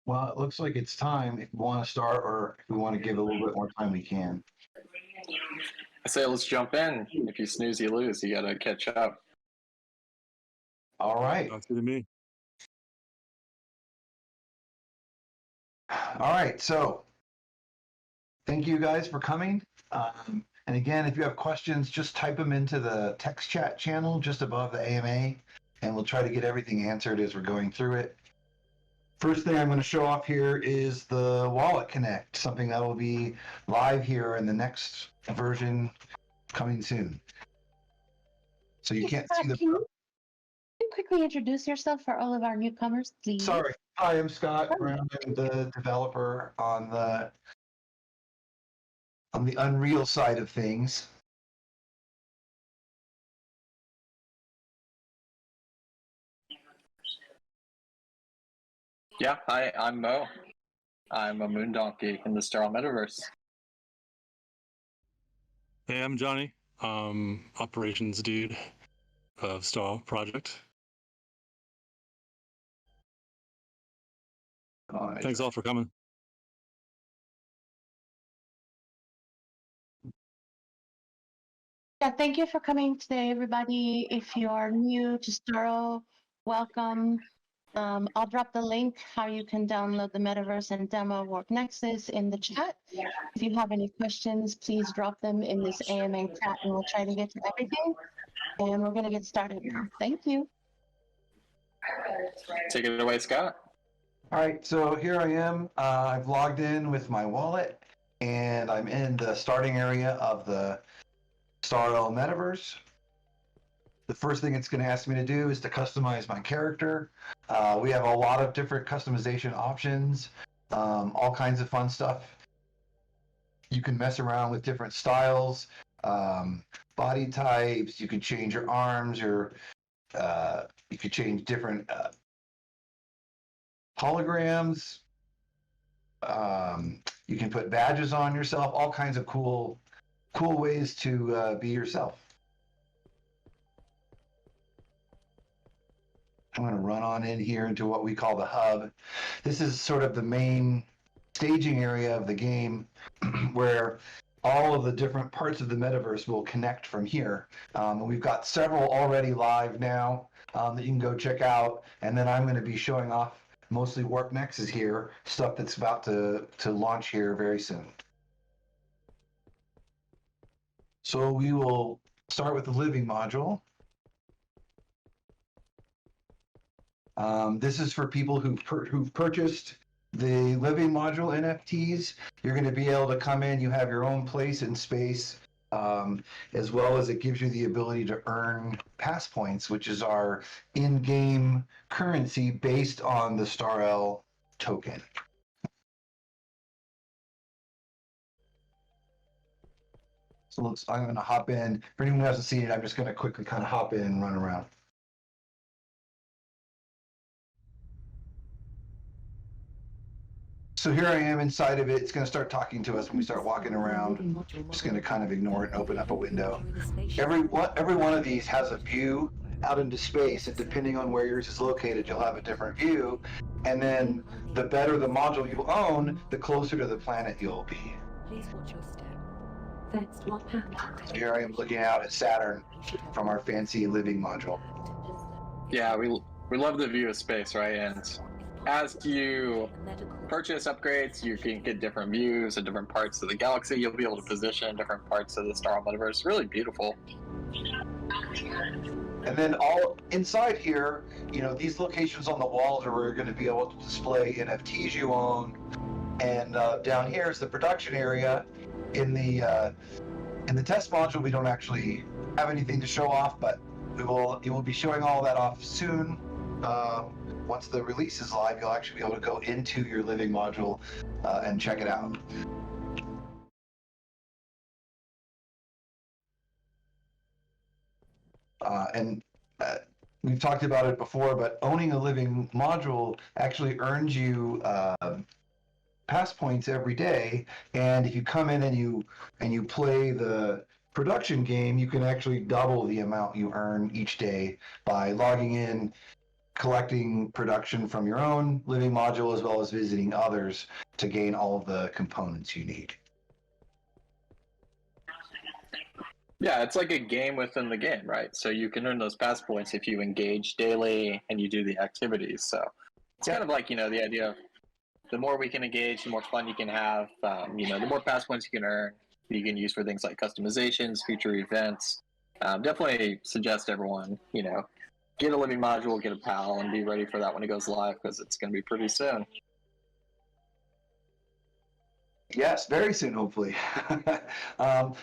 Well, it looks like it's time. If we want to start or if we want to give a little bit more time, we can. I say let's jump in. If you snooze, you lose. You got to catch up. All right. Sounds good to me. All right. So thank you guys for coming. And again, if you have questions, just type them into the text chat channel just above the AMA, and we'll try to get everything answered as we're going through it. First thing I'm going to show off here is the Wallet Connect, something that will be live here in the next version coming soon. So you can't see the... Can you quickly introduce yourself for all of our newcomers, please? Sorry. Hi, I'm Scott Brown. I'm the developer on the Unreal side of things. Yeah, hi, I'm Moe. I'm a moon donkey in the STARL Metaverse. Hey, I'm Johnny. Operations dude of STARL Project. Thanks all for coming. Yeah, thank you for coming today, everybody. If you are new to STARL, welcome. I'll drop the link how you can download the Metaverse and demo Work Nexus in the chat. If you have any questions, please drop them in this AMA chat and we'll try to get to everything. And we're going to get started now. Thank you. Take it away, Scott. All right, so here I am. I've logged in with my wallet, and I'm in the starting area of the STARL Metaverse. The first thing it's going to ask me to do is to customize my character. We have a lot of different customization options, all kinds of fun stuff. You can mess around with different styles, body types. You can change your arms, you could change different holograms. You can put badges on yourself, all kinds of cool ways to be yourself. I'm going to run on in here into what we call the hub. This is sort of the main staging area of the game where all of the different parts of the metaverse will connect from here. And we've got several already live now that you can go check out. And then I'm going to be showing off mostly Warp Nexus here, stuff that's about to launch here very soon. So we will start with the living module. This is for people who've purchased the living module NFTs. You're going to be able to come in. You have your own place and space, as well as it gives you the ability to earn pass points, which is our in-game currency based on the STARL token. So I'm going to hop in. For anyone who hasn't seen it, I'm just going to quickly kind of hop in and run around. So here I am inside of it. It's going to start talking to us when we start walking around. I'm just going to kind of ignore it and open up a window. Every one of these has a view out into space, and depending on where yours is located, you'll have a different view. And then the better the module you own, the closer to the planet you'll be. Please watch your step. So here I am looking out at Saturn from our fancy living module. Yeah, we love the view of space, right? And as you purchase upgrades, you can get different views of different parts of the galaxy. You'll be able to position different parts of the STARL Metaverse. Really beautiful. And then all inside here, you know, these locations on the walls are where you're going to be able to display NFTs you own. And down here is the production area. In the test module, we don't actually have anything to show off, but you will be showing all that off soon. Once the release is live, you'll actually be able to go into your living module and check it out. We've talked about it before, but owning a living module actually earns you pass points every day. And if you come in and you play the production game, you can actually double the amount you earn each day by logging in, collecting production from your own living module as well as visiting others to gain all of the components you need. Yeah, it's like a game within the game, right? So you can earn those pass points if you engage daily and you do the activities. So it's kind of like, the idea of the more we can engage, the more fun you can have. The more pass points you can earn, you can use for things like customizations, future events. Definitely suggest everyone, get a living module, get a PAL, and be ready for that when it goes live, because it's going to be pretty soon. Yes, very soon, hopefully.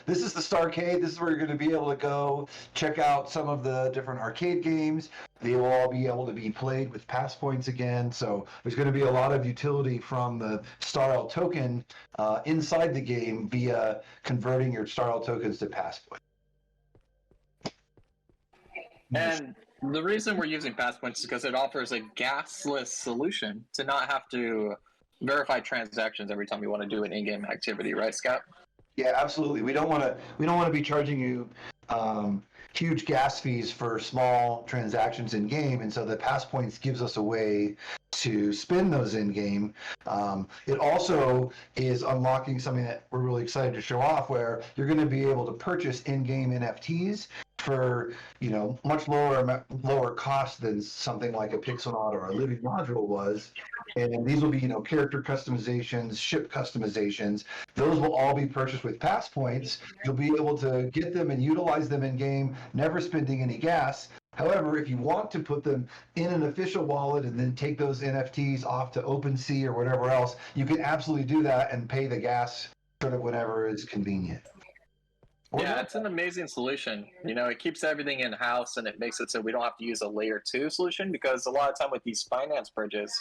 This is the STARLcade. This is where you're going to be able to go check out some of the different arcade games. They will all be able to be played with pass points again. So there's going to be a lot of utility from the STARL token inside the game via converting your STARL tokens to pass points. And the reason we're using pass points is because it offers a gasless solution to not have to verify transactions every time you want to do an in-game activity, right, Scott? Yeah, absolutely. We don't want to be charging you huge gas fees for small transactions in game, and so the pass points gives us a way to spend those in game. It also is unlocking something that we're really excited to show off, where you're going to be able to purchase in-game NFTs for much lower cost than something like a Pixelnaut or a living module was. And these will be character customizations, ship customizations. Those will all be purchased with pass points. You'll be able to get them and utilize them in game, never spending any gas. However, if you want to put them in an official wallet and then take those NFTs off to OpenSea or whatever else, you can absolutely do that and pay the gas sort of whenever is convenient. Yeah, it's an amazing solution. It keeps everything in-house, and it makes it so we don't have to use a layer 2 solution, because a lot of time with these finance bridges,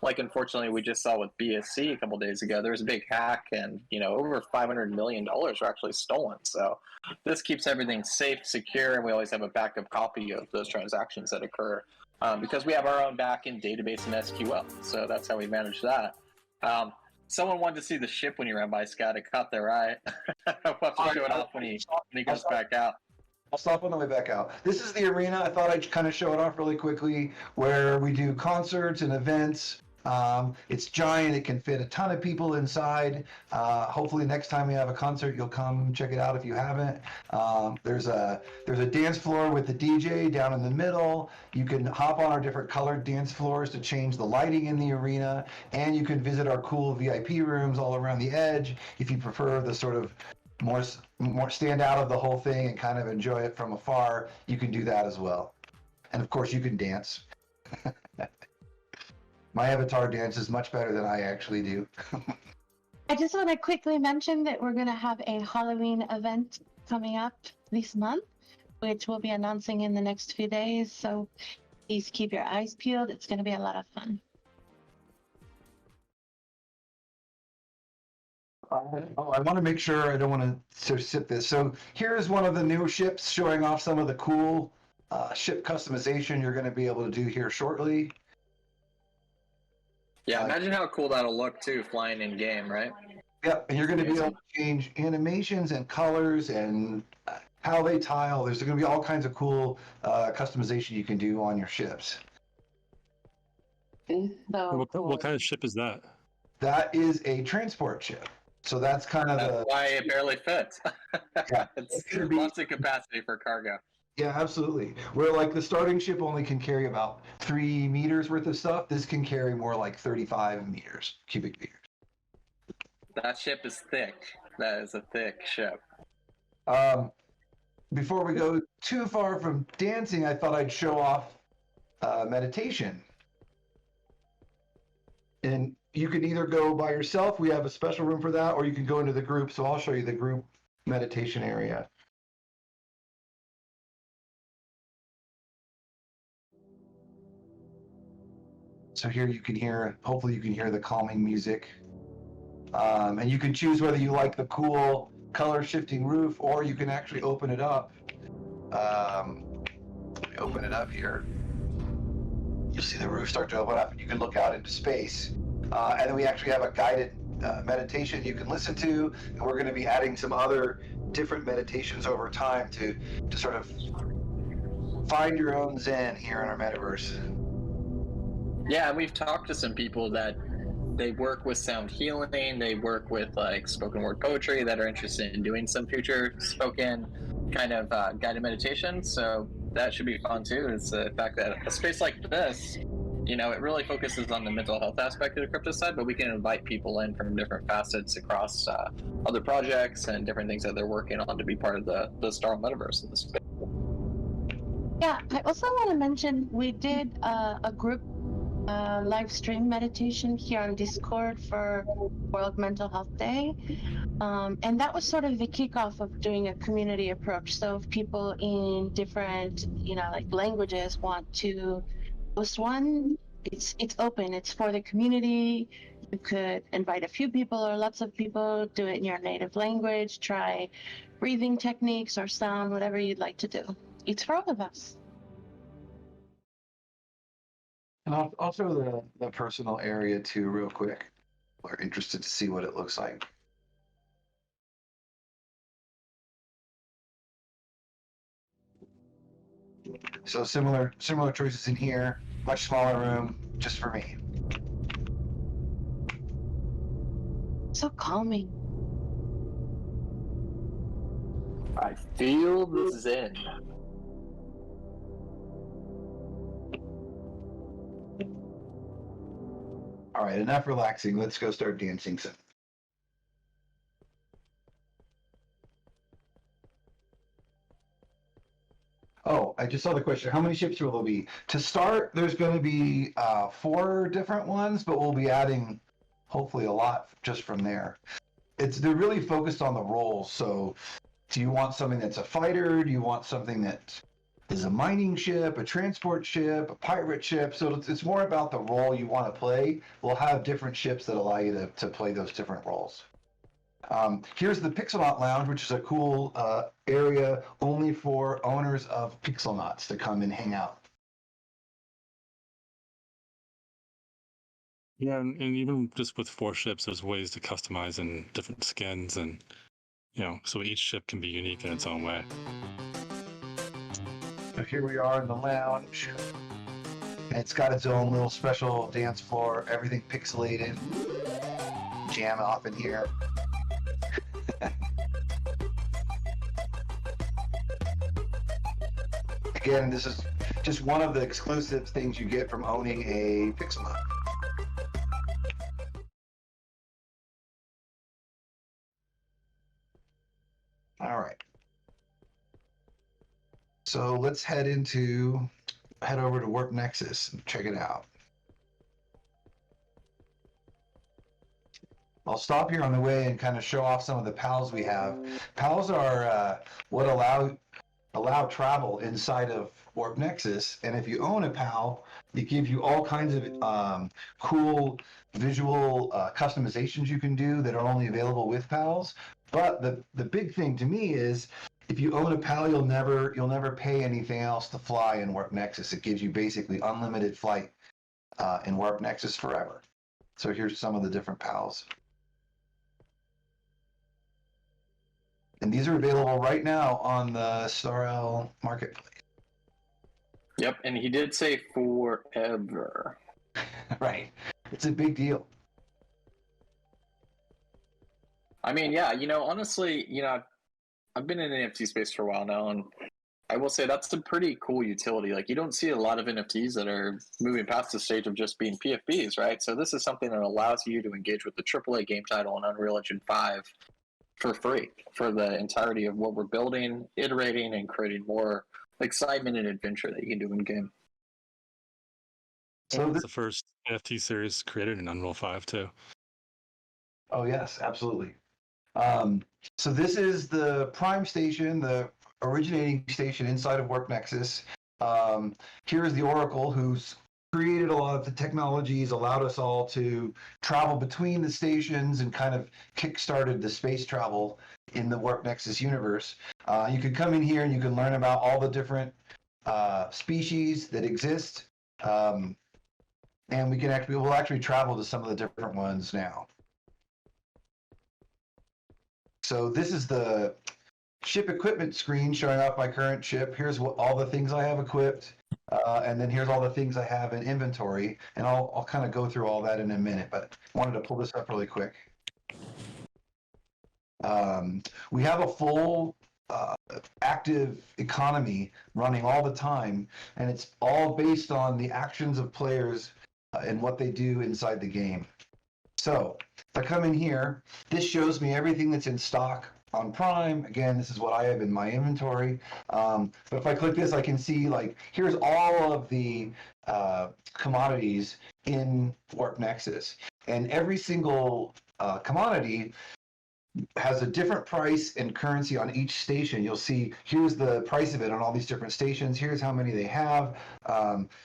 like unfortunately we just saw with BSC a couple days ago, there was a big hack, and over $500 million were actually stolen. So this keeps everything safe, secure, and we always have a backup copy of those transactions that occur, because we have our own backend database in SQL. So that's how we manage that. Someone wanted to see the ship when you ran by, Scott. It caught their eye. We'll have to show it off when he goes back out. I'll stop on the way back out. This is the arena. I thought I'd kind of show it off really quickly, where we do concerts and events. It's giant. It can fit a ton of people inside. Hopefully next time we have a concert, you'll come check it out if you haven't. There's a dance floor with the DJ down in the middle. You can hop on our different colored dance floors to change the lighting in the arena, and you can visit our cool VIP rooms all around the edge if you prefer the sort of more stand out of the whole thing and kind of enjoy it from afar. You can do that as well. And of course you can dance. My avatar dances much better than I actually do. I just want to quickly mention that we're going to have a Halloween event coming up this month, which we'll be announcing in the next few days. So please keep your eyes peeled. It's going to be a lot of fun. I want to make sure I don't want to sip this. So here's one of the new ships showing off some of the cool ship customization you're going to be able to do here shortly. Yeah, imagine how cool that'll look too, flying in game, right? Yeah, and you're going to be able to change animations and colors and how they tile. There's going to be all kinds of cool customization you can do on your ships. What kind of ship is that? That is a transport ship. So that's kind of That's why it barely fits. Yeah, It's lots of capacity for cargo. Yeah, absolutely. Where like the starting ship only can carry about 3 meters worth of stuff, this can carry more like 35 meters, cubic meters. That ship is thick. That is a thick ship. Before we go too far from dancing, I thought I'd show off meditation. And you can either go by yourself, we have a special room for that, or you can go into the group. So I'll show you the group meditation area. So here you can hear, hopefully you can hear the calming music. And you can choose whether you like the cool color shifting roof, or you can actually open it up. Let me open it up here. You'll see the roof start to open up and you can look out into space. And then we actually have a guided meditation you can listen to. And we're going to be adding some other different meditations over time to sort of find your own Zen here in our metaverse. Yeah, we've talked to some people that they work with sound healing, they work with like spoken word poetry, that are interested in doing some future spoken kind of guided meditation. So that should be fun too. Is the fact that a space like this, you know, it really focuses on the mental health aspect of the crypto side, but we can invite people in from different facets across other projects and different things that they're working on to be part of the STARL Metaverse in this space. Yeah, I also want to mention we did a group live stream meditation here on Discord for World Mental Health Day. And that was sort of the kickoff of doing a community approach. So if people in different, like languages want to host one, it's open. It's for the community. You could invite a few people or lots of people, do it in your native language, try breathing techniques or sound, whatever you'd like to do. It's for all of us. And I'll show the personal area too real quick. We're interested to see what it looks like. So similar choices in here, much smaller room, just for me. So calming. I feel the zen. All right, enough relaxing. Let's go start dancing some. Oh, I just saw the question. How many ships will there be? To start, there's going to be 4 different ones, but we'll be adding hopefully a lot just from there. They're really focused on the roles. So do you want something that's a fighter? Do you want something that is a mining ship, a transport ship, a pirate ship? So it's more about the role you want to play. We'll have different ships that allow you to play those different roles. Here's the Pixelnaut Lounge, which is a cool area only for owners of Pixelnauts to come and hang out. Yeah, and even just with 4 ships, there's ways to customize and different skins, and so each ship can be unique in its own way. So here we are in the lounge. It's got its own little special dance floor, everything pixelated. Jam off in here. Again, this is just one of the exclusive things you get from owning a Pixelnaut. All right. So let's head over to Warp Nexus and check it out. I'll stop here on the way and kind of show off some of the pals we have. Pals are what allow travel inside of Warp Nexus, and if you own a PAL, it gives you all kinds of cool visual customizations you can do that are only available with PALs. But the big thing to me is, if you own a PAL, you'll never pay anything else to fly in Warp Nexus. It gives you basically unlimited flight in Warp Nexus forever. So here's some of the different PALs. And these are available right now on the STARL marketplace. Yep, and he did say forever. Right. It's a big deal. I mean, yeah, honestly, I've been in the NFT space for a while now, and I will say that's a pretty cool utility. Like, you don't see a lot of NFTs that are moving past the stage of just being PFPs, right? So this is something that allows you to engage with the AAA game title in Unreal Engine 5 for free for the entirety of what we're building, iterating, and creating more excitement and adventure that you can do in game. So it's the first NFT series created in Unreal 5 too. Oh yes, absolutely. So this is the Prime Station, the originating station inside of Warp Nexus. Here's the Oracle, who's created a lot of the technologies, allowed us all to travel between the stations, and kind of kick-started the space travel in the Warp Nexus universe. You can come in here and you can learn about all the different species that exist, and we'll actually travel to some of the different ones now. So this is the ship equipment screen showing off my current ship. Here's all the things I have equipped. And then here's all the things I have in inventory. And I'll kind of go through all that in a minute, but I wanted to pull this up really quick. We have a full active economy running all the time, and it's all based on the actions of players and what they do inside the game. So if I come in here, this shows me everything that's in stock on Prime. Again, this is what I have in my inventory. But if I click this, I can see like here's all of the commodities in Warp Nexus, and every single commodity has a different price and currency on each station. You'll see here's the price of it on all these different stations. Here's how many they have.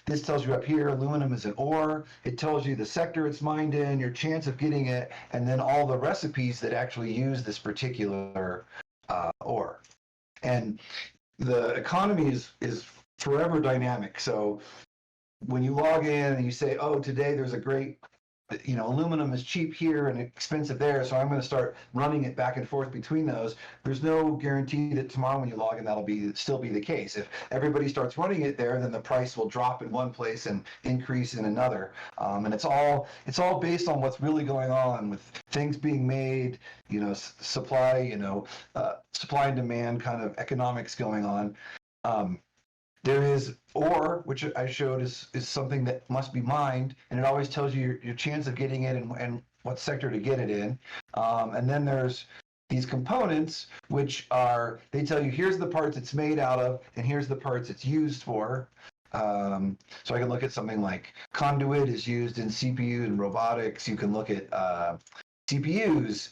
This tells you up here, aluminum is an ore. It tells you the sector it's mined in, your chance of getting it, and then all the recipes that actually use this particular ore. And the economy is forever dynamic. So when you log in and you say, oh, today there's a great, aluminum is cheap here and expensive there, so I'm going to start running it back and forth between those. There's no guarantee that tomorrow when you log in, that'll still be the case. If everybody starts running it there, then the price will drop in one place and increase in another. And it's all based on what's really going on with things being made, supply, supply and demand kind of economics going on. There is ore, which I showed is something that must be mined, and it always tells you your chance of getting it and what sector to get it in. And then there's these components, which they tell you here's the parts it's made out of, and here's the parts it's used for. So I can look at something like conduit is used in CPU and robotics. You can look at CPUs.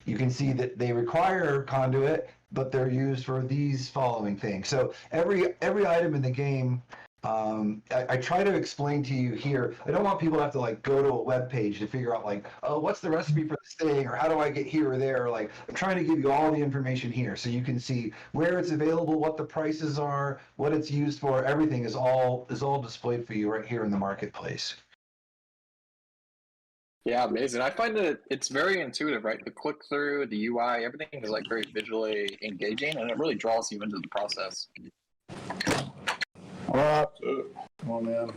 You can see that they require conduit, but they're used for these following things. So every item in the game, I try to explain to you here. I don't want people to have to go to a web page to figure out oh, what's the recipe for this thing, or how do I get here or there? I'm trying to give you all the information here so you can see where it's available, what the prices are, what it's used for. Everything is all displayed for you right here in the marketplace. Yeah, amazing. I find that it's very intuitive, right? The click through, the UI, everything is very visually engaging, and it really draws you into the process. What? Come on, man.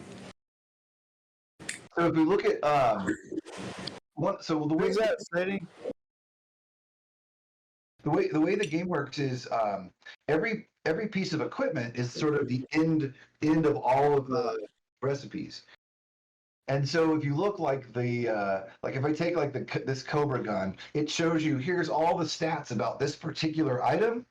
So if we look at the way that setting? The way the game works is every piece of equipment is sort of the end of all of the recipes. And so if you look if I take this Cobra gun, it shows you here's all the stats about this particular item.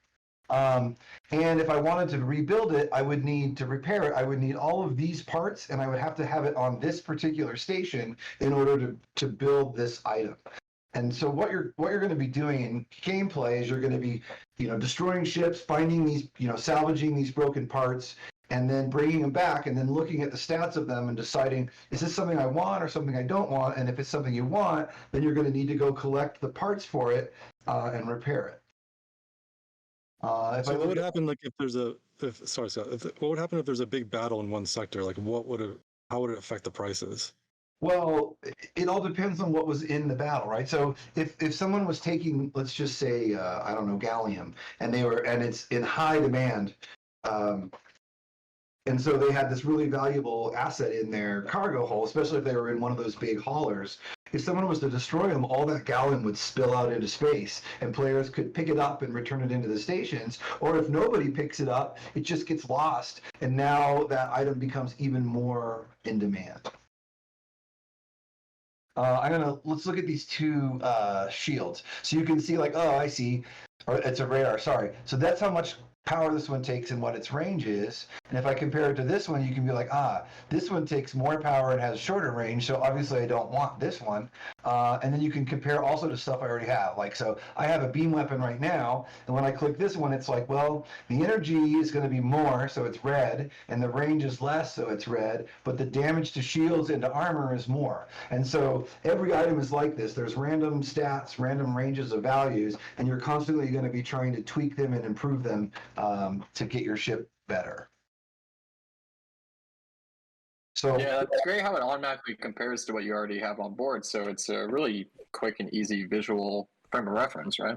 And if I wanted to rebuild it, I would need to repair it. I would need all of these parts, and I would have to have it on this particular station in order to build this item. And so what you're going to be doing in gameplay is you're going to be, destroying ships, finding these, salvaging these broken parts, and then bringing them back and then looking at the stats of them and deciding, is this something I want or something I don't want? And if it's something you want, then you're going to need to go collect the parts for it and repair it. So what would happen if there's what would happen if there's a big battle in one sector? How would it affect the prices? Well, it all depends on what was in the battle, right? So if someone was taking, let's just say, I don't know, gallium, and it's in high demand, and so they had this really valuable asset in their cargo hold, especially if they were in one of those big haulers. If someone was to destroy them, all that gallium would spill out into space, and players could pick it up and return it into the stations. Or if nobody picks it up, it just gets lost, and now that item becomes even more in demand. Let's look at these two shields. So you can see oh, I see, or it's a radar, sorry. So that's how much power this one takes and what its range is. And if I compare it to this one, you can be this one takes more power and has shorter range, so obviously I don't want this one. And then you can compare also to stuff I already have. So I have a beam weapon right now, and when I click this one, it's well, the energy is going to be more, so it's red, and the range is less, so it's red, but the damage to shields and to armor is more. And so every item is like this. There's random stats, random ranges of values, and you're constantly going to be trying to tweak them and improve them to get your ship better. So yeah, that's great how it automatically compares to what you already have on board. So it's a really quick and easy visual frame of reference, right?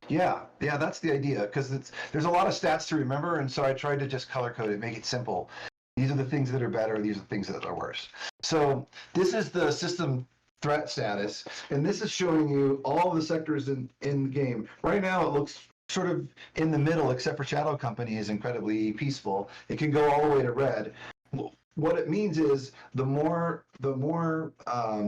Yeah, that's the idea, because there's a lot of stats to remember, and so I tried to just color code it, make it simple. These are the things that are better, these are the things that are worse. So this is the system threat status, and this is showing you all the sectors in the game. Right now it looks sort of in the middle, except for Shadow Company is incredibly peaceful. It can go all the way to red. What it means is the more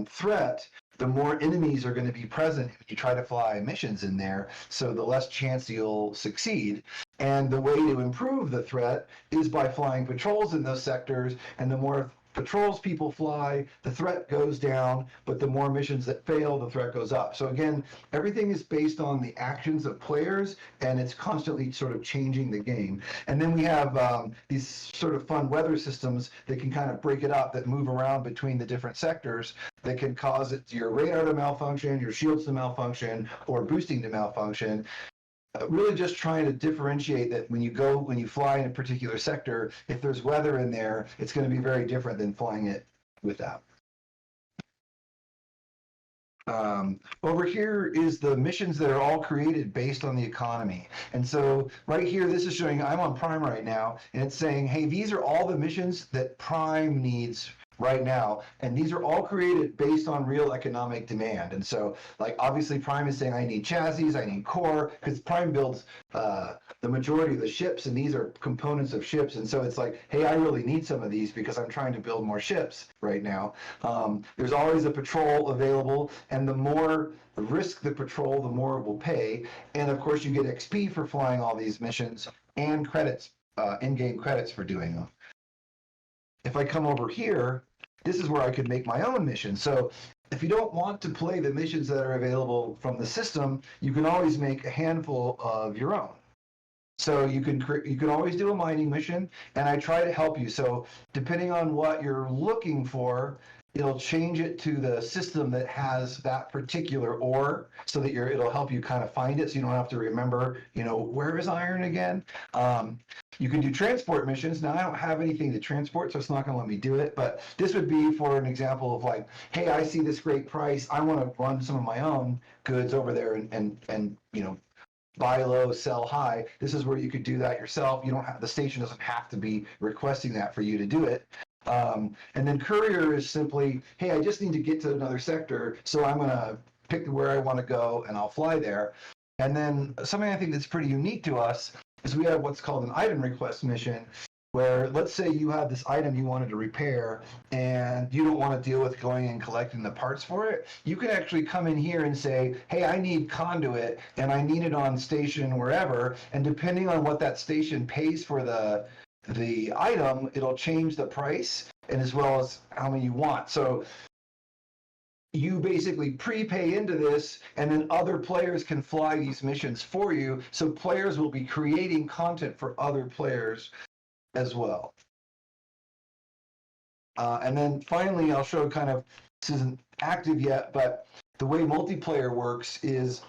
threat, the more enemies are going to be present if you try to fly missions in there, so the less chance you'll succeed. And the way to improve the threat is by flying patrols in those sectors, and the more patrols people fly, the threat goes down, but the more missions that fail, the threat goes up. So again, everything is based on the actions of players, and it's constantly sort of changing the game. And then we have these sort of fun weather systems that can kind of break it up, that move around between the different sectors, that can cause your radar to malfunction, your shields to malfunction, or boosting to malfunction. Really just trying to differentiate that when you fly in a particular sector, if there's weather in there, it's going to be very different than flying it without. Over here is the missions that are all created based on the economy. And so right here, this is showing, I'm on Prime right now, and it's saying, hey, these are all the missions that Prime needs right now, and these are all created based on real economic demand. And so, like, obviously Prime is saying I need chassis, I need core, because Prime builds the majority of the ships, and these are components of ships. And so it's like, hey, I really need some of these because I'm trying to build more ships right now. There's always a patrol available, and the more risk the patrol, the more it will pay. And of course you get XP for flying all these missions, and credits, in-game credits for doing them. If I come over here, this is where I could make my own mission. So if you don't want to play the missions that are available from the system, you can always make a handful of your own. So you can always do a mining mission, and I try to help you. So depending on what you're looking for, it'll change it to the system that has that particular ore, so that it'll help you kind of find it, so you don't have to remember, where is iron again? You can do transport missions. Now, I don't have anything to transport, so it's not going to let me do it, but this would be for an example of like, hey, I see this great price. I want to run some of my own goods over there and buy low, sell high. This is where you could do that yourself. The station doesn't have to be requesting that for you to do it. And then Courier is simply, hey, I just need to get to another sector, so I'm going to pick where I want to go, and I'll fly there. And then something I think that's pretty unique to us is we have what's called an item request mission, where let's say you have this item you wanted to repair, and you don't want to deal with going and collecting the parts for it. You can actually come in here and say, hey, I need conduit, and I need it on station wherever, and depending on what that station pays for the item, it'll change the price, and as well as how many you want. So you basically prepay into this, and then other players can fly these missions for you. So players will be creating content for other players as well. And then finally, I'll show kind of, this isn't active yet, but the way multiplayer works is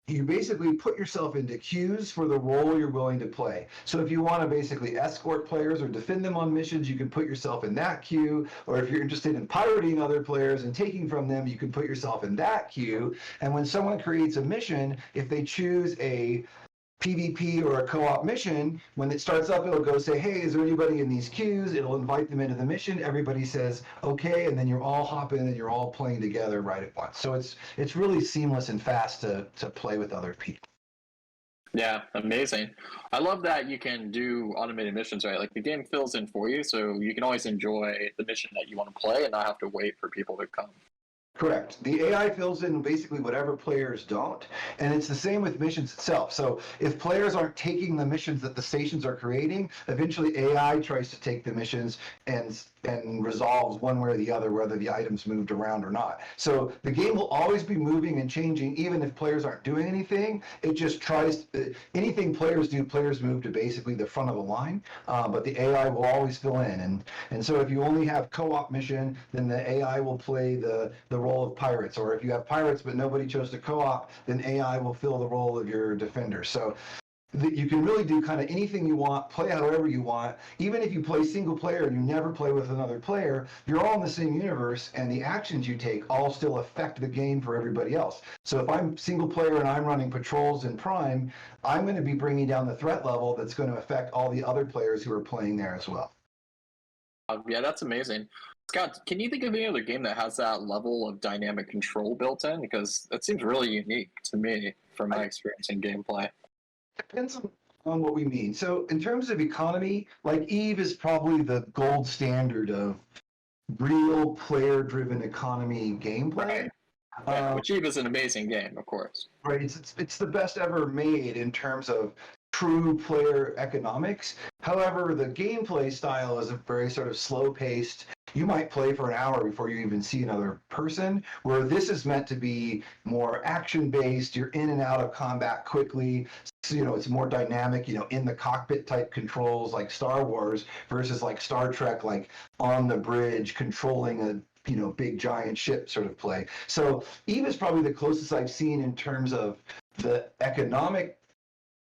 you basically put yourself into queues for the role you're willing to play. So if you want to basically escort players or defend them on missions, you can put yourself in that queue. Or if you're interested in pirating other players and taking from them, you can put yourself in that queue. And when someone creates a mission, if they choose a PvP or a co-op mission, when it starts up, it'll go say, hey, is there anybody in these queues? It'll invite them into the mission. Everybody says, okay, and then you're all hop in and you're all playing together right at once. So it's really seamless and fast to play with other people. Yeah, amazing. I love that you can do automated missions, right? Like the game fills in for you, so you can always enjoy the mission that you want to play and not have to wait for people to come. Correct. The AI fills in basically whatever players don't, and it's the same with missions itself. So if players aren't taking the missions that the stations are creating, eventually AI tries to take the missions and resolves one way or the other whether the items moved around or not. So the game will always be moving and changing, even if players aren't doing anything. It just tries, anything players do, players move to basically the front of the line, but the AI will always fill in. And so if you only have co-op mission, then the AI will play the role of pirates. Or if you have pirates but nobody chose to co-op, then AI will fill the role of your defender. So you can really do kind of anything you want, play however you want. Even if you play single player and you never play with another player, you're all in the same universe, and the actions you take all still affect the game for everybody else. So if I'm single player and I'm running patrols in Prime, I'm going to be bringing down the threat level that's going to affect all the other players who are playing there as well. Yeah, that's amazing. Scott, can you think of any other game that has that level of dynamic control built in? Because that seems really unique to me from my experience in gameplay. Depends on what we mean. So in terms of economy, like Eve is probably the gold standard of real player-driven economy gameplay. Right. Yeah, which Eve is an amazing game, of course. Right, it's the best ever made in terms of true player economics. However, the gameplay style is a very sort of slow-paced. You might play for an hour before you even see another person, where this is meant to be more action-based. You're in and out of combat quickly. So, it's more dynamic, in the cockpit type controls like Star Wars versus like Star Trek, like on the bridge controlling a big giant ship sort of play. So Eve is probably the closest I've seen in terms of the economic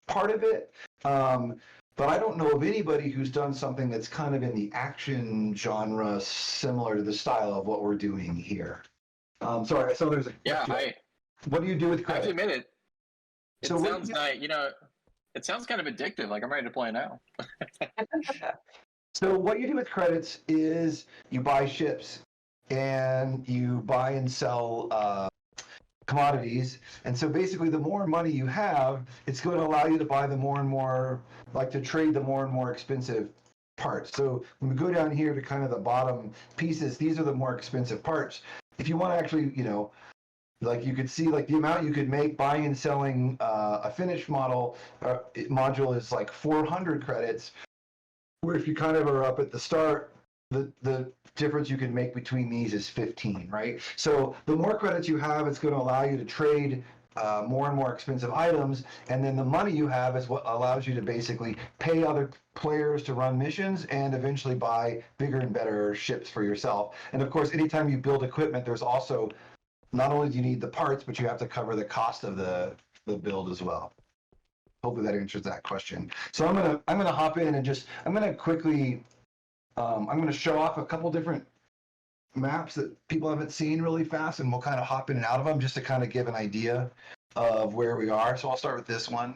part of it. But I don't know of anybody who's done something that's kind of in the action genre similar to the style of what we're doing here. Sorry, so there's a question. What do you do with credit? I have to admit it. It sounds nice, it sounds kind of addictive. Like I'm ready to play now. So what you do with credits is you buy ships and you buy and sell commodities. And so basically the more money you have, it's going to allow you to buy the more and more, like to trade the more and more expensive parts. So when we go down here to kind of the bottom pieces, these are the more expensive parts. If you want to actually, like you could see, like the amount you could make buying and selling a finished module is like 400 credits, where if you kind of are up at the start, the difference you can make between these is 15, right? So the more credits you have, it's going to allow you to trade more and more expensive items, and then the money you have is what allows you to basically pay other players to run missions and eventually buy bigger and better ships for yourself. And of course, anytime you build equipment, there's also, not only do you need the parts, but you have to cover the cost of the build as well. Hopefully that answers that question. So I'm gonna hop in and I'm gonna quickly I'm gonna show off a couple different maps that people haven't seen really fast, and we'll kind of hop in and out of them just to kind of give an idea of where we are. So I'll start with this one,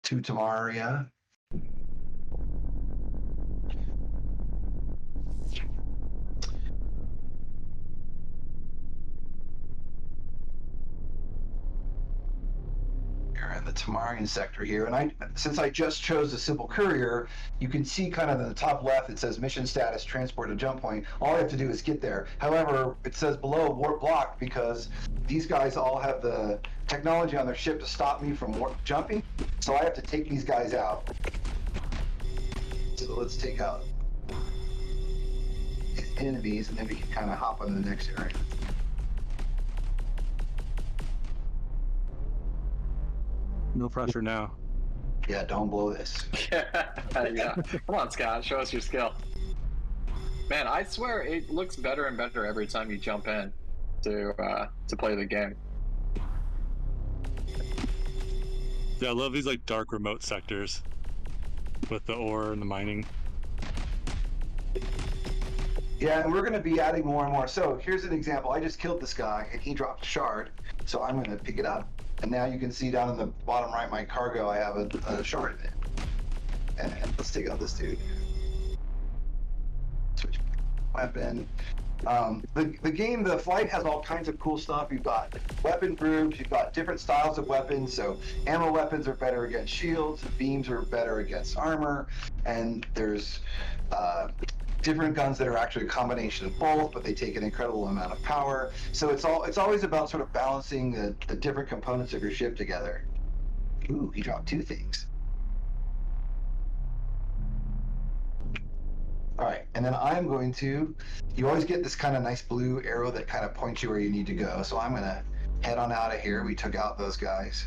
to Tamaria. In the Tamarian sector here, and since I just chose a simple courier, you can see kind of in the top left it says mission status, transport to jump point. All I have to do is get there. However, it says below warp blocked because these guys all have the technology on their ship to stop me from warp jumping, so I have to take these guys out. So let's take out enemies, and then we can kind of hop on to the next area. No pressure now. Yeah, don't blow this. Yeah. Come on, Scott, show us your skill. Man, I swear it looks better and better every time you jump in to play the game. Yeah, I love these like dark remote sectors with the ore and the mining. Yeah, and we're going to be adding more and more. So here's an example. I just killed this guy, and he dropped a shard, so I'm going to pick it up. And now you can see down in the bottom right, my cargo, I have a shard in it. And let's take out this dude. Switch weapon. The game, the flight has all kinds of cool stuff. You've got weapon groups, you've got different styles of weapons. So ammo weapons are better against shields, beams are better against armor, and there's different guns that are actually a combination of both, but they take an incredible amount of power. So it's always about sort of balancing the different components of your ship together. Ooh, he dropped two things. All right, and then I'm going to, you always get this kind of nice blue arrow that kind of points you where you need to go. So I'm going to head on out of here. We took out those guys.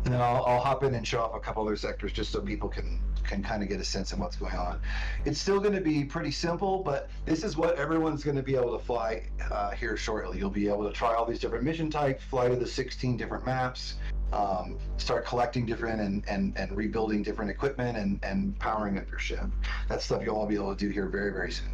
And then I'll hop in and show off a couple other sectors just so people can kind of get a sense of what's going on. It's still going to be pretty simple, but this is what everyone's going to be able to fly here shortly. You'll be able to try all these different mission types, fly to the 16 different maps, start collecting different and rebuilding different equipment and powering up your ship. That's stuff you'll all be able to do here very, very soon.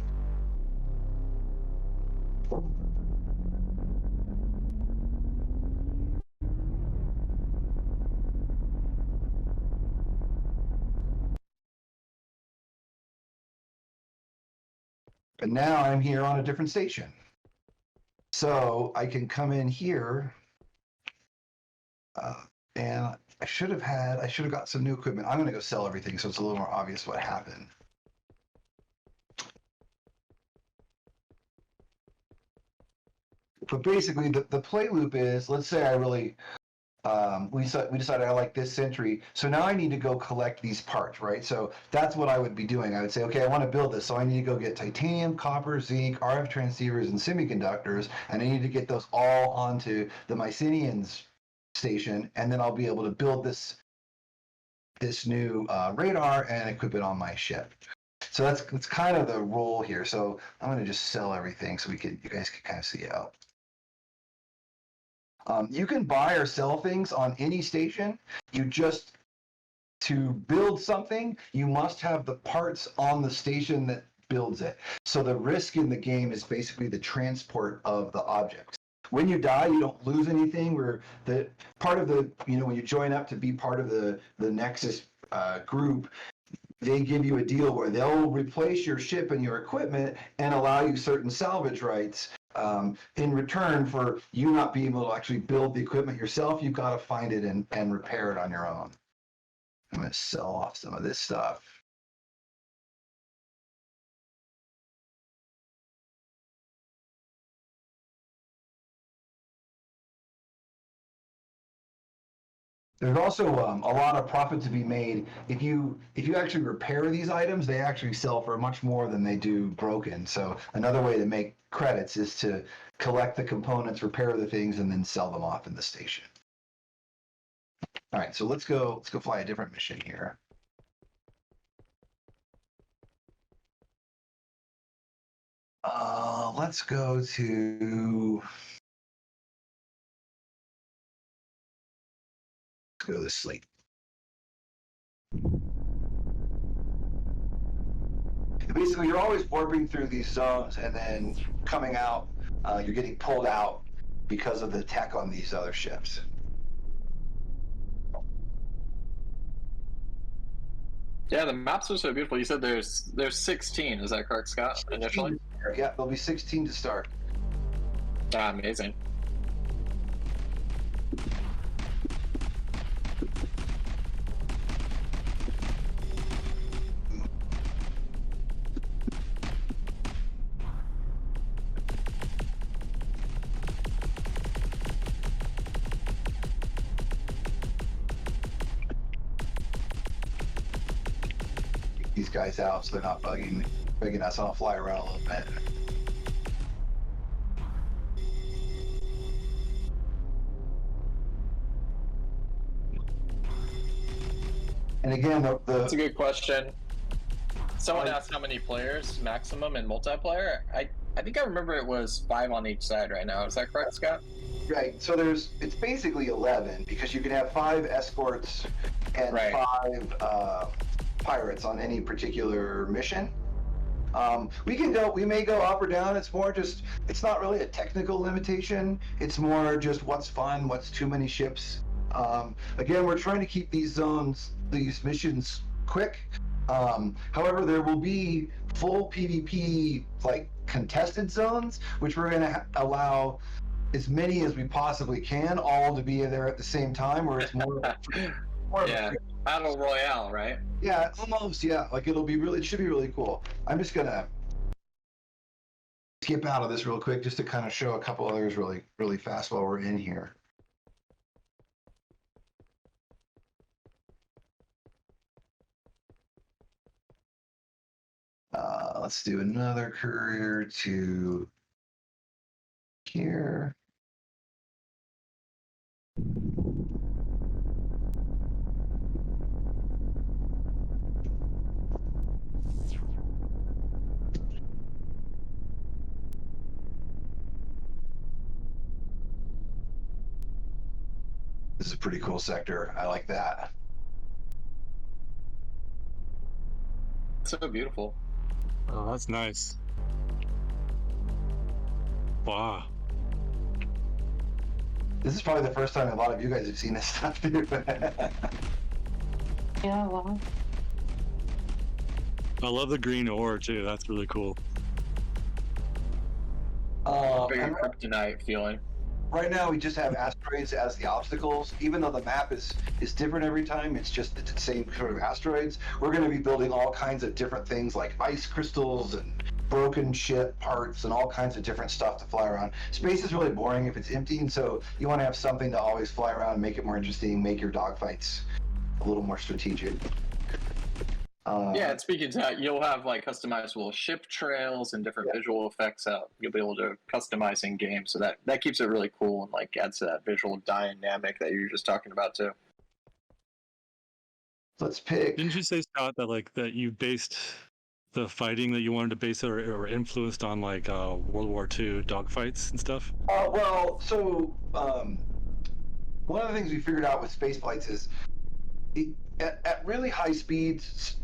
But now I'm here on a different station. So I can come in here and I should have got some new equipment. I'm going to go sell everything so it's a little more obvious what happened. But basically the Playloop is, let's say I really, we decided I like this Sentry. So now I need to go collect these parts, right? So that's what I would be doing. I would say, okay, I want to build this. So I need to go get titanium, copper, zinc, RF transceivers, and semiconductors. And I need to get those all onto the Mycenans Station. And then I'll be able to build this new radar and equip it on my ship. So that's kind of the role here. So I'm going to just sell everything so you guys can kind of see out. You can buy or sell things on any station. To build something, you must have the parts on the station that builds it. So the risk in the game is basically the transport of the objects. When you die, you don't lose anything. When you join up to be part of the Nexus group, they give you a deal where they'll replace your ship and your equipment and allow you certain salvage rights. In return for you not being able to actually build the equipment yourself, you've got to find it and repair it on your own. I'm going to sell off some of this stuff. There's also a lot of profit to be made if you actually repair these items. They actually sell for much more than they do broken. So another way to make credits is to collect the components, repair the things, and then sell them off in the station. All right, so let's go fly a different mission here. Let's go to Slate. Basically, you're always warping through these zones and then coming out. You're getting pulled out because of the tech on these other ships. Yeah, the maps are so beautiful. You said there's 16. Is that correct, Scott? Initially. Yeah, there'll be 16 to start. Ah, amazing. These guys out so they're not bugging us. I'll fly around a little bit. And again, That's a good question. Someone asked how many players maximum in multiplayer. I think I remember it was 5 on each side right now. Is that correct, Scott? Right. So it's basically 11 because you can have 5 escorts and 5 pirates on any particular mission. We may go up or down. It's more just, it's not really a technical limitation. It's more just what's fun, what's too many ships. Again, we're trying to keep these missions quick. However, there will be full PvP like contested zones, which we're going to allow as many as we possibly can, all to be there at the same time, where it's more yeah, battle royale, right? Yeah, almost. Yeah, like it should be really cool. I'm just gonna skip out of this real quick just to kind of show a couple others really, really fast while we're in here. Let's do another courier to here. This is a pretty cool sector. I like that. So beautiful. Oh, that's nice. Wow. This is probably the first time a lot of you guys have seen this stuff too. Yeah, wow. I love the green ore too. That's really cool. Very And kryptonite feeling. right now we just have asteroids as the obstacles. Even though the map is different every time, it's the same sort of asteroids. We're going to be building all kinds of different things like ice crystals and broken ship parts and all kinds of different stuff to fly around. Space is really boring if it's empty, and so you want to have something to always fly around, make it more interesting, make your dogfights a little more strategic. Yeah, and speaking to that, you'll have like customizable ship trails and different visual effects out. You'll be able to customize in game, so that keeps it really cool and like adds to that visual dynamic that you were just talking about too. Let's pick. Didn't you say, Scott, that like that you based the fighting that you wanted to base it or influenced on like World War II dogfights and stuff? Well, so one of the things we figured out with space flights is at really high speeds,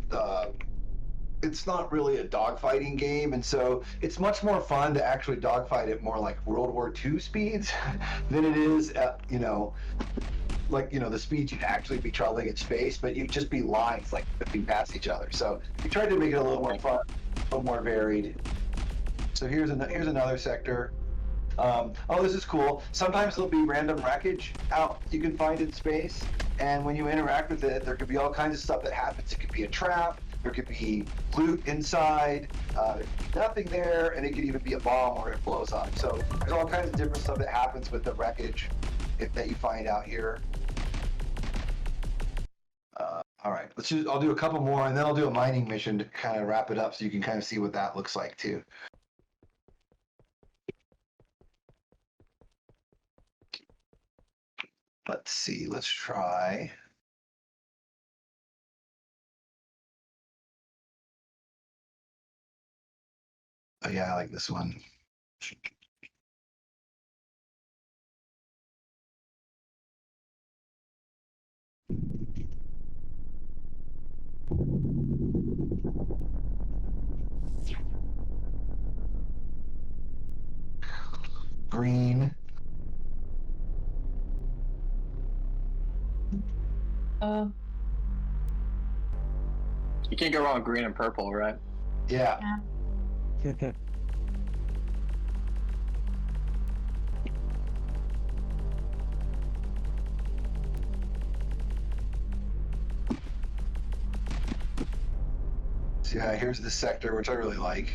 it's not really a dogfighting game, and so it's much more fun to actually dogfight at more like World War II speeds than it is at, the speeds you'd actually be traveling in space, but you'd just be lines like flipping past each other. So we tried to make it a little more fun, a little more varied. So here's another sector. This is cool. Sometimes there'll be random wreckage out you can find in space, and when you interact with it, there could be all kinds of stuff that happens. It could be a trap, there could be loot inside, there could be nothing there, and it could even be a bomb or it blows up. So there's all kinds of different stuff that happens with the wreckage that you find out here. All right, I'll do a couple more, and then I'll do a mining mission to kind of wrap it up so you can kind of see what that looks like too. Let's see, let's try. Oh yeah, I like this one. Green. You can't go wrong with green and purple, right? Yeah. So yeah, here's the sector, which I really like.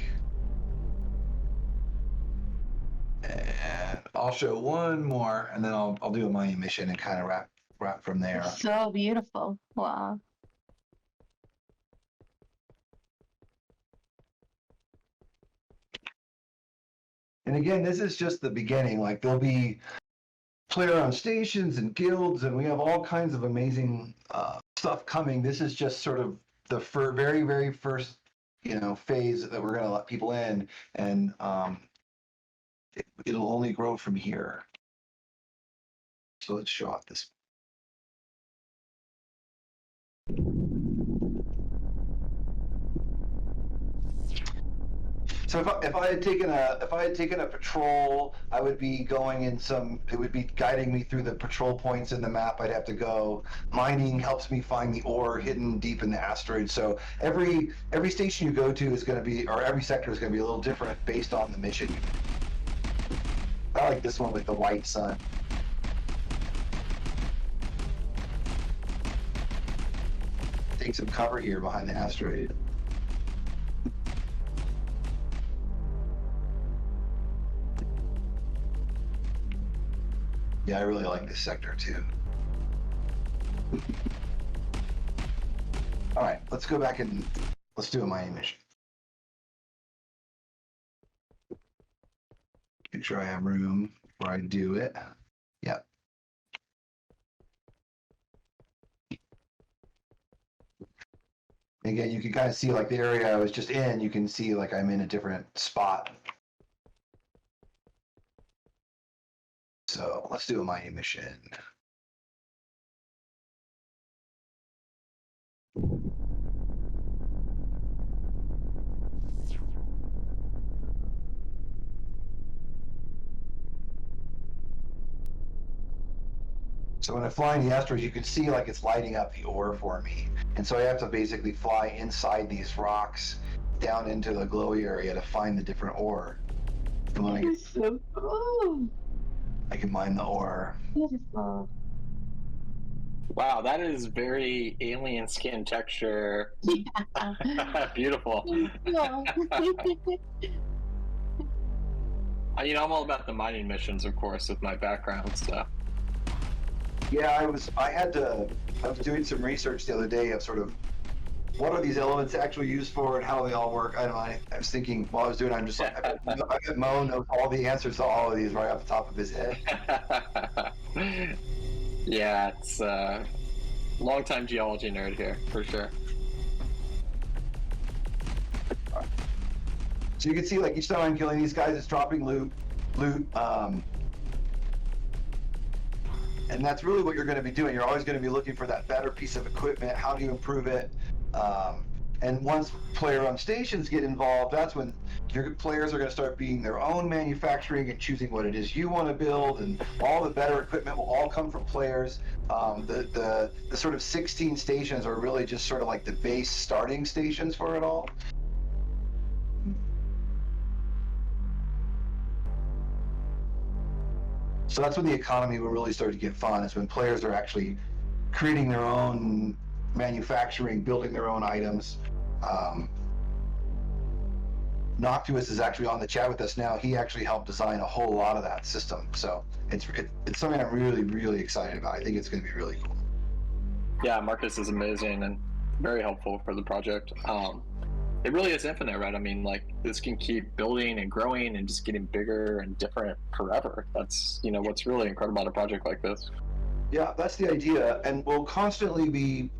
And I'll show one more, and then I'll do a mining mission and kind of wrap from there. So beautiful. Wow. And again, this is just the beginning. Like there'll be player-owned stations and guilds, and we have all kinds of amazing stuff coming. This is just sort of the very, very first, phase that we're going to let people in, and it'll only grow from here. So let's show off this. So if I had taken a patrol, I would be going in it would be guiding me through the patrol points in the map I'd have to go. Mining helps me find the ore hidden deep in the asteroid. So every station you go to is going to be, or every sector is going to be a little different based on the mission. I like this one with the white sun. Take some cover here behind the asteroid. Yeah, I really like this sector too. All right, let's go back and let's do a mining mission. Make sure I have room where I do it. Yep. Again, you can kind of see like the area I was just in, you can see like I'm in a different spot. So let's do a mining mission. So when I fly in the asteroids, you can see like it's lighting up the ore for me. And so I have to basically fly inside these rocks down into the glowy area to find the different ore. And when I get, It's so cool. I can mine the ore. Beautiful. Wow, that is very alien skin texture. Yeah. Beautiful. Cool. You know, I'm all about the mining missions, of course, with my background stuff. Yeah, I was doing some research the other day of sort of what are these elements actually used for and how they all work. I don't know. I was thinking while I was doing it, I'm just like, I bet Moe knows all the answers to all of these right off the top of his head. Yeah, it's long-time geology nerd here, for sure. So you can see like each time I'm killing these guys, it's dropping loot. And that's really what you're going to be doing. You're always going to be looking for that better piece of equipment. How do you improve it? And once player-owned stations get involved, that's when your players are going to start being their own manufacturing and choosing what it is you want to build, and all the better equipment will all come from players. The sort of 16 stations are really just sort of like the base starting stations for it all. So that's when the economy will really start to get fun, is when players are actually creating their own manufacturing, building their own items. Noctuous is actually on the chat with us now. He actually helped design a whole lot of that system. So it's something I'm really, really excited about. I think it's going to be really cool. Yeah, Marcus is amazing and very helpful for the project. It really is infinite, right? I mean, like, this can keep building and growing and just getting bigger and different forever. That's, you know, what's really incredible about a project like this. Yeah, that's the idea. And we'll constantly be,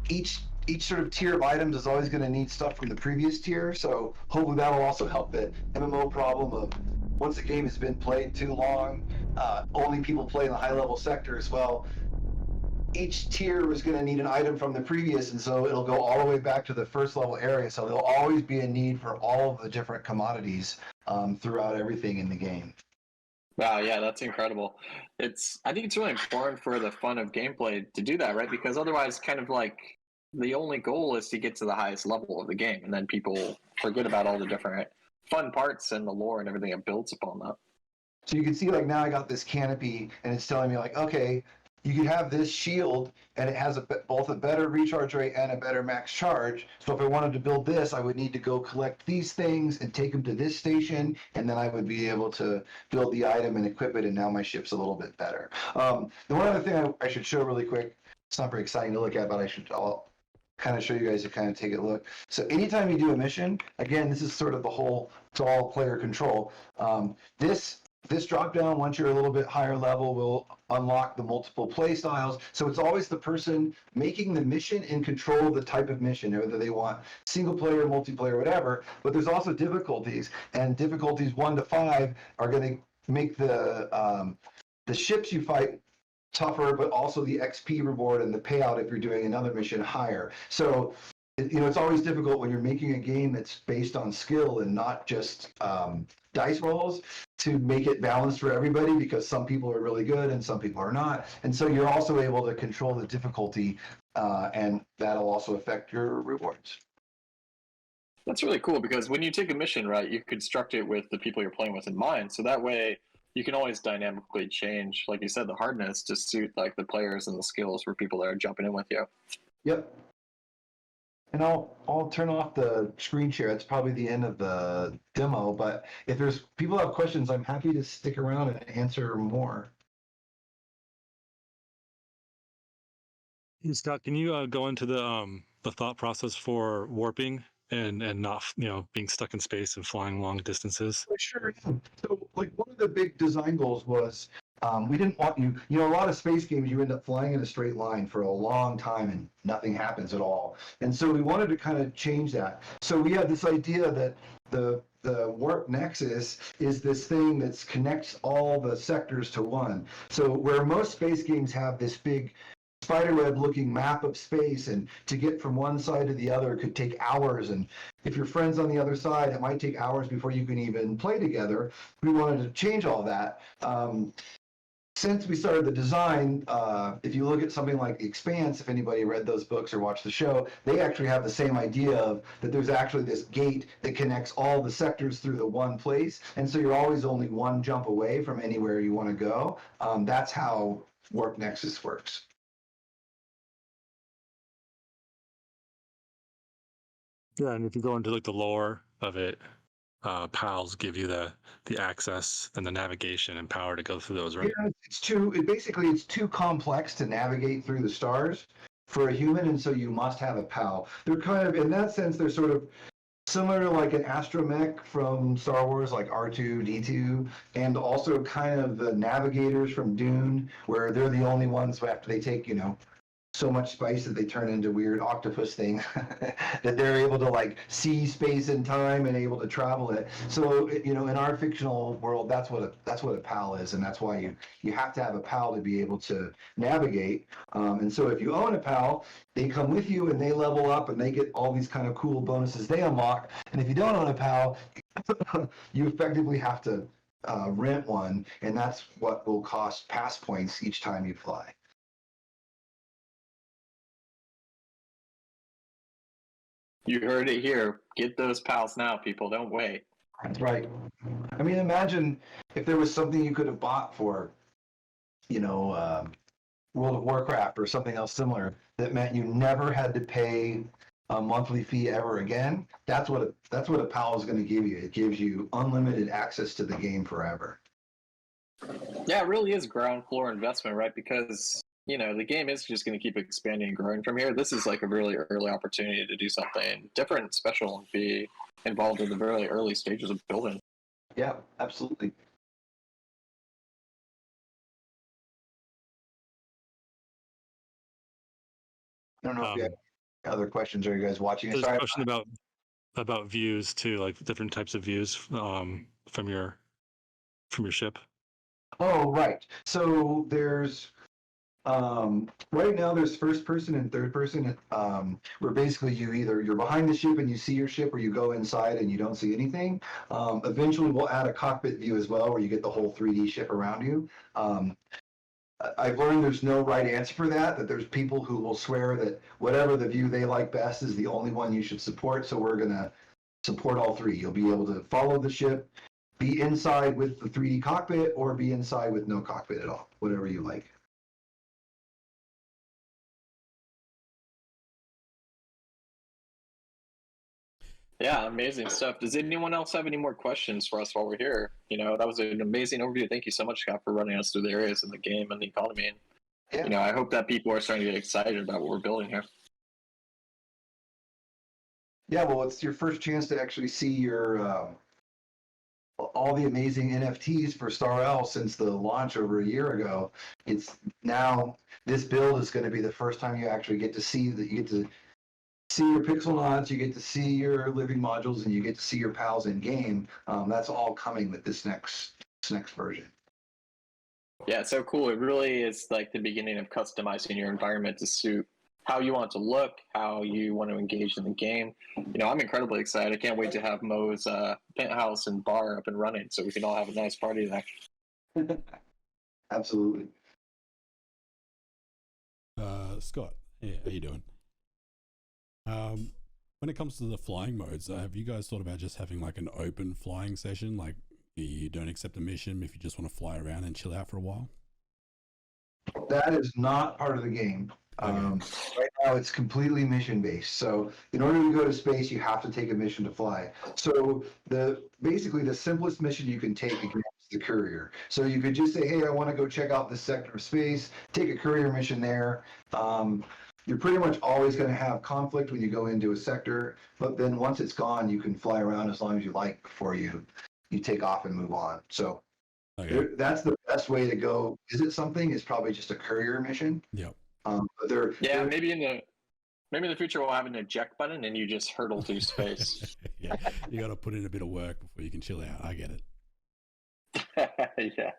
each sort of tier of items is always going to need stuff from the previous tier. So hopefully that'll also help the MMO problem of once the game has been played too long, only people play in the high level sectors. Well, each tier was going to need an item from the previous, and so it'll go all the way back to the first level area. So there'll always be a need for all of the different commodities throughout everything in the game. Wow, yeah, that's incredible. I think it's really important for the fun of gameplay to do that, right? Because otherwise, kind of like, the only goal is to get to the highest level of the game, and then people forget about all the different fun parts and the lore and everything that builds upon that. So you can see, like, now I got this canopy, and it's telling me, like, okay, you can have this shield, and it has both a better recharge rate and a better max charge. So if I wanted to build this, I would need to go collect these things and take them to this station, and then I would be able to build the item and equip it, and now my ship's a little bit better. The one other thing I should show really quick, it's not very exciting to look at, but I'll kind of show you guys to kind of take a look. So anytime you do a mission, again, this is sort of the whole, it's all player control. This drop down, once you're a little bit higher level, will unlock the multiple play styles. So it's always the person making the mission in control of the type of mission, whether they want single player, multiplayer, whatever. But there's also difficulties, and difficulties 1 to 5 are going to make the ships you fight tougher, but also the XP reward and the payout if you're doing another mission higher. So, you know, it's always difficult when you're making a game that's based on skill and not just dice rolls to make it balanced for everybody, because some people are really good and some people are not. And so you're also able to control the difficulty, and that'll also affect your rewards. That's really cool, because when you take a mission, right, you construct it with the people you're playing with in mind. So that way you can always dynamically change, like you said, the hardness to suit like the players and the skills for people that are jumping in with you. Yep. And I'll turn off the screen share. It's probably the end of the demo, but if there's people have questions, I'm happy to stick around and answer more. Scott, can you go into the thought process for warping and not, you know, being stuck in space and flying long distances? Sure. So, like, one of the big design goals was we didn't want you know, a lot of space games, you end up flying in a straight line for a long time and nothing happens at all. And so we wanted to kind of change that. So we had this idea that the warp nexus is this thing that connects all the sectors to one. So where most space games have this big spiderweb looking map of space, and to get from one side to the other could take hours, and if your friend's on the other side, it might take hours before you can even play together. We wanted to change all that. since we started the design, if you look at something like The Expanse, if anybody read those books or watched the show, they actually have the same idea of that there's actually this gate that connects all the sectors through the one place. And so you're always only one jump away from anywhere you want to go. That's how Warp Nexus works. Yeah, and if you go into like the lore of it, PALs give you the access and the navigation and power to go through those, right? Yeah, it's too complex to navigate through the stars for a human, and so you must have a PAL. They're kind of, in that sense, they're sort of similar to like an astromech from Star Wars, like R2-D2, and also kind of the navigators from Dune, where they're the only ones who after they take, so much spice that they turn into weird octopus things that they're able to like see space and time and able to travel it. So in our fictional world, that's what a PAL is, and that's why you have to have a PAL to be able to navigate. And so if you own a PAL, they come with you and they level up and they get all these kind of cool bonuses they unlock. And if you don't own a PAL, you effectively have to rent one, and that's what will cost pass points each time you fly. You heard it here. Get those pals now, people. Don't wait. That's right. I mean, imagine if there was something you could have bought for, World of Warcraft or something else similar that meant you never had to pay a monthly fee ever again. That's what a PAL is going to give you. It gives you unlimited access to the game forever. Yeah, it really is ground floor investment, right? Because the game is just going to keep expanding and growing from here. This is like a really early opportunity to do something different, special, and be involved in the very early stages of building. Yeah, absolutely. I don't know if you have other questions. Are you guys watching? There's a question about views too, like different types of views from your ship. Oh, right. So there's right now there's first person and third person, where basically you're behind the ship and you see your ship, or you go inside and you don't see anything. Eventually we'll add a cockpit view as well, where you get the whole 3D ship around you. I've learned there's no right answer for that there's people who will swear that whatever the view they like best is the only one you should support. So we're going to support all three. You'll be able to follow the ship, be inside with the 3D cockpit, or be inside with no cockpit at all, whatever you like. Yeah, amazing stuff. Does anyone else have any more questions for us while we're here? That was an amazing overview. Thank you so much, Scott, for running us through the areas in the game and the economy. And, I hope that people are starting to get excited about what we're building here. Yeah, well, it's your first chance to actually see your all the amazing NFTs for STARL since the launch over a year ago. It's now, this build is going to be the first time you actually get to see that. You get to see your Pixelnauts, you get to see your living modules, and you get to see your pals in game. That's all coming with this next version. Yeah, it's so cool. It really is like the beginning of customizing your environment to suit how you want it to look, how you want to engage in the game. I'm incredibly excited. I can't wait to have Moe's penthouse and bar up and running so we can all have a nice party there. Absolutely. Scott, yeah, how you doing? When it comes to the flying modes, have you guys thought about just having like an open flying session? Like you don't accept a mission if you just want to fly around and chill out for a while? That is not part of the game. Okay. Right now it's completely mission based. So in order to go to space, you have to take a mission to fly. So basically the simplest mission you can take is the courier. So you could just say, hey, I want to go check out this sector of space, take a courier mission there. You're pretty much always going to have conflict when you go into a sector, but then once it's gone, you can fly around as long as you like before you take off and move on. So that's the best way to go visit something, is probably just a courier mission. Yep. But maybe in the future we'll have an eject button and you just hurtle through space. Yeah, you got to put in a bit of work before you can chill out. I get it. Yeah.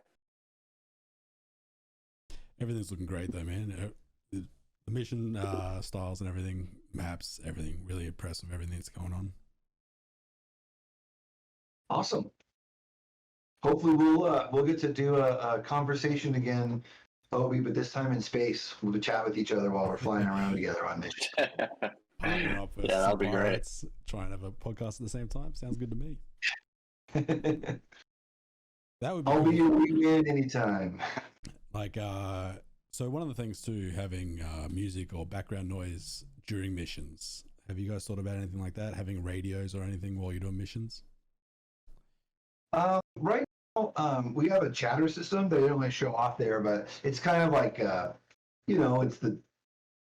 Everything's looking great though, man. The mission styles and everything, maps, everything, really impressed with everything that's going on. Awesome. hopefully we'll get to do a conversation again, Obi, but this time in space. We'll chat with each other while we're flying around together on mission. Partner up with Yeah, that'll some be great. pirates, try and have a podcast at the same time. Sounds good to me. That would be I'll cool. be your wingman anytime. Like, so one of the things too, having music or background noise during missions. Have you guys thought about anything like that? Having radios or anything while you're doing missions? Right now, we have a chatter system. They don't really show off there, but it's kind of like, it's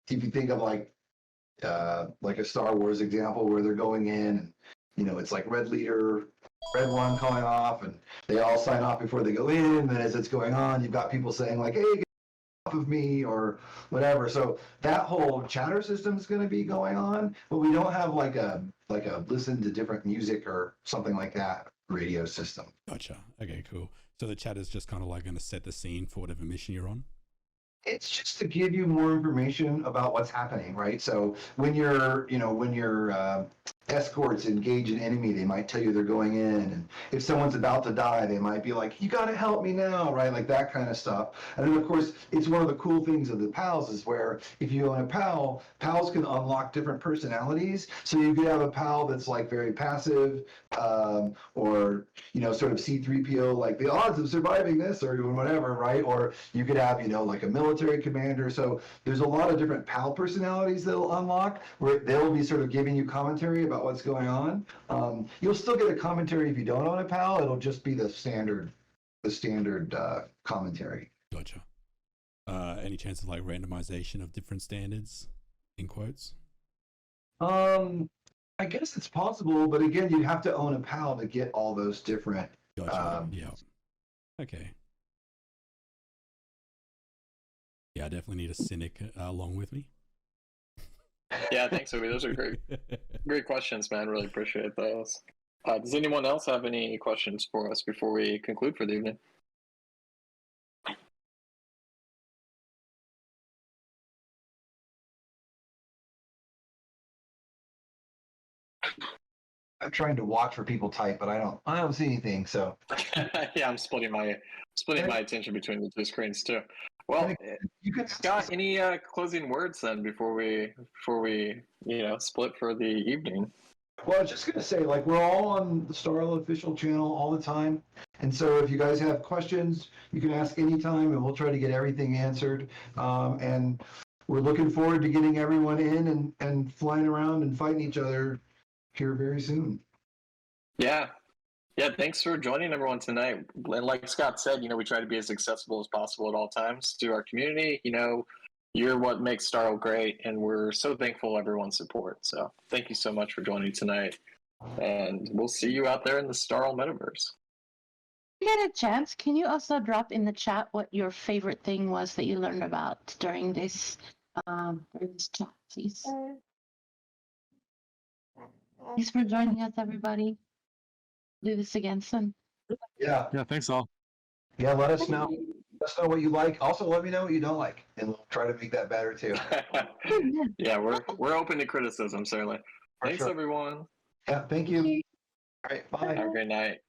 if you think of like a Star Wars example where they're going in and, it's like red leader, red one calling off, and they all sign off before they go in. And then as it's going on, you've got people saying like, hey, get off of me or whatever. So that whole chatter system is going to be going on, but we don't have like a listen to different music or something like that radio system. Gotcha. Okay, cool. So the chat is just kind of like going to set the scene for whatever mission you're on? It's just to give you more information about what's happening, right? So when your escorts engage an enemy, they might tell you they're going in, and if someone's about to die, they might be like, "You got to help me now," right? Like that kind of stuff. And then of course, it's one of the cool things of the PALs is where if you own a PAL, PALs can unlock different personalities. So you could have a PAL that's like very passive, or sort of C-3PO, like the odds of surviving this or whatever, right? Or you could have like a military commander. So there's a lot of different PAL personalities that'll unlock where they'll be sort of giving you commentary about what's going on. You'll still get a commentary if you don't own a PAL. It'll just be the standard commentary. Gotcha. Any chance of like randomization of different standards in quotes? I guess it's possible, but again, you'd have to own a PAL to get all those different. Gotcha. Yeah. Okay. Yeah, I definitely need a cynic along with me. Yeah, thanks, Obi. Those are great questions, man. Really appreciate those. Does anyone else have any questions for us before we conclude for the evening? I'm trying to watch for people type, but I don't see anything. So yeah, I'm splitting my attention between the two screens too. Well, you could, Scott, any closing words then before we split for the evening? Well, I was just going to say, like, we're all on the STARL official channel all the time. And so if you guys have questions, you can ask anytime, and we'll try to get everything answered. And we're looking forward to getting everyone in and flying around and fighting each other here very soon. Yeah. Yeah, thanks for joining everyone tonight. And like Scott said, we try to be as accessible as possible at all times to our community. You're what makes STARL great, and we're so thankful for everyone's support. So thank you so much for joining tonight, and we'll see you out there in the STARL Metaverse. If you get a chance, can you also drop in the chat what your favorite thing was that you learned about during this chat, please? Thanks for joining us, everybody. Do this again soon. Yeah. Yeah, thanks all. Yeah, let us know. Let us know what you like. Also, let me know what you don't like, and we'll try to make that better too. Yeah, we're open to criticism, certainly. Thanks, sure. everyone. Yeah, thank you. All right, bye. Have a great night.